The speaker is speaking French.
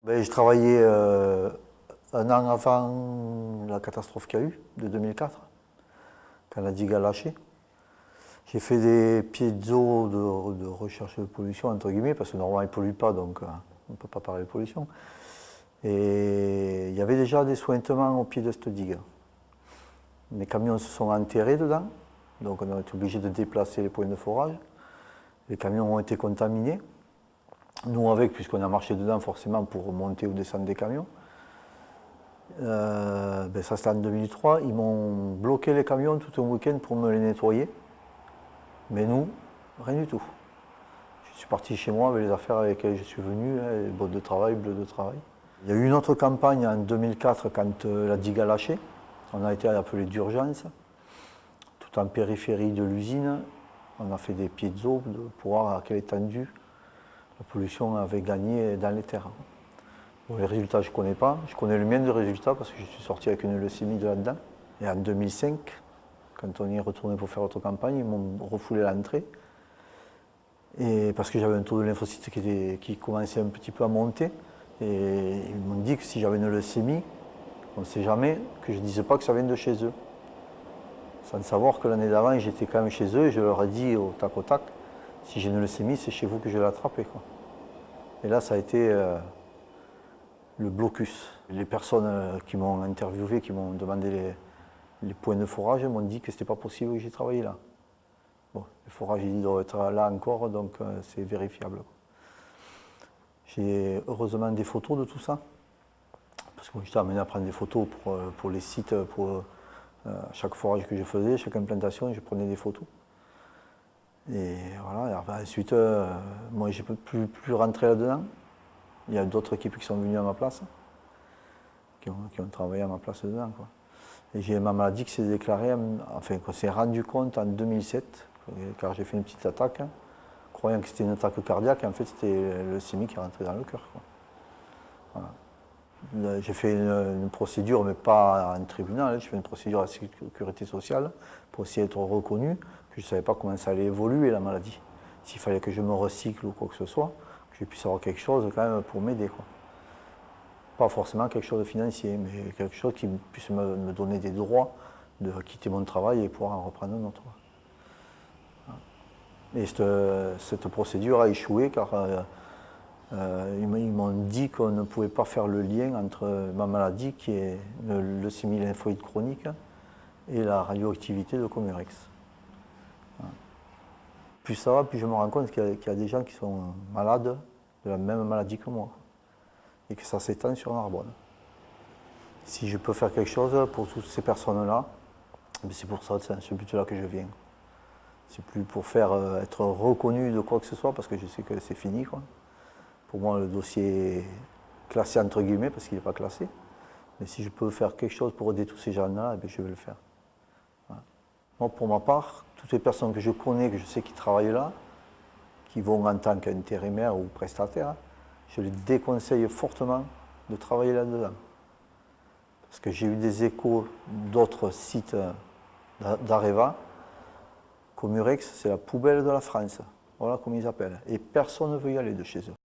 J'ai travaillé un an avant la catastrophe qu'il y a eu, de 2004, quand la digue a lâché. J'ai fait des pieds d'eau de recherche de pollution, entre guillemets, parce que normalement ils ne polluent pas, donc on ne peut pas parler de pollution. Et il y avait déjà des sointements au pied de cette digue. Les camions se sont enterrés dedans, donc on a été obligé de déplacer les points de forage. Les camions ont été contaminés. Nous avec, puisqu'on a marché dedans forcément pour monter ou descendre des camions. Ça c'était en 2003, ils m'ont bloqué les camions tout un week-end pour me les nettoyer. Mais nous, rien du tout. Je suis parti chez moi avec les affaires avec lesquelles je suis venu, les bottes de travail, bleu de travail. Il y a eu une autre campagne en 2004 quand la digue a lâché. On a été appelé d'urgence, tout en périphérie de l'usine. On a fait des pieds d'eau pour voir à quelle étendue la pollution avait gagné dans les terres. Bon, les résultats, je ne connais pas. Je connais le mien de résultats parce que je suis sorti avec une leucémie de là-dedans. Et en 2005, quand on y est retourné pour faire notre campagne, ils m'ont refoulé l'entrée. Et parce que j'avais un taux de lymphocytes qui commençait un petit peu à monter. Et ils m'ont dit que si j'avais une leucémie, on ne sait jamais, que je ne disais pas que ça vient de chez eux. Sans savoir que l'année d'avant, j'étais quand même chez eux et je leur ai dit au tac, si j'ai une leucémie, c'est chez vous que je vais l'attraper. Et là, ça a été le blocus. Les personnes qui m'ont interviewé, qui m'ont demandé les points de forage, m'ont dit que ce n'était pas possible que j'ai travaillé là. Bon, les forages, ils doivent être là encore, donc c'est vérifiable. J'ai heureusement des photos de tout ça, parce que j'étais amené à prendre des photos pour les sites, pour chaque forage que je faisais, chaque implantation, je prenais des photos. Et voilà, et ensuite, moi je ne peux plus rentrer là-dedans. Il y a d'autres équipes qui sont venues à ma place, qui ont travaillé à ma place dedans. Et j'ai ma maladie qui s'est déclarée, enfin qu'on s'est rendu compte en 2007, car j'ai fait une petite attaque, croyant que c'était une attaque cardiaque, et en fait c'était le leucémie qui est rentré dans le cœur. Voilà. J'ai fait une procédure, mais pas en tribunal, j'ai fait une procédure à la sécurité sociale pour essayer d'être reconnu, que je ne savais pas comment ça allait évoluer la maladie. S'il fallait que je me recycle ou quoi que ce soit, que je puisse avoir quelque chose quand même pour m'aider. Pas forcément quelque chose de financier, mais quelque chose qui puisse me donner des droits de quitter mon travail et pouvoir en reprendre un autre. Et cette procédure a échoué car ils m'ont dit qu'on ne pouvait pas faire le lien entre ma maladie, qui est le leucémie lymphoïde chronique, et la radioactivité de Comurex. Plus ça va, plus je me rends compte qu'il y a des gens qui sont malades de la même maladie que moi, et que ça s'étend sur Narbonne. Si je peux faire quelque chose pour toutes ces personnes-là, c'est pour ça, c'est ce but-là que je viens. C'est plus pour être reconnu de quoi que ce soit, parce que je sais que c'est fini. Pour moi, le dossier est classé entre guillemets, parce qu'il n'est pas classé. Mais si je peux faire quelque chose pour aider tous ces gens-là, je vais le faire. Voilà. Moi, pour ma part, toutes les personnes que je connais, que je sais qui travaillent là, qui vont en tant qu'intérimaires ou prestataires, je les déconseille fortement de travailler là-dedans. Parce que j'ai eu des échos d'autres sites d'Areva. Comurex, c'est la poubelle de la France. Voilà comme ils appellent. Et personne ne veut y aller de chez eux.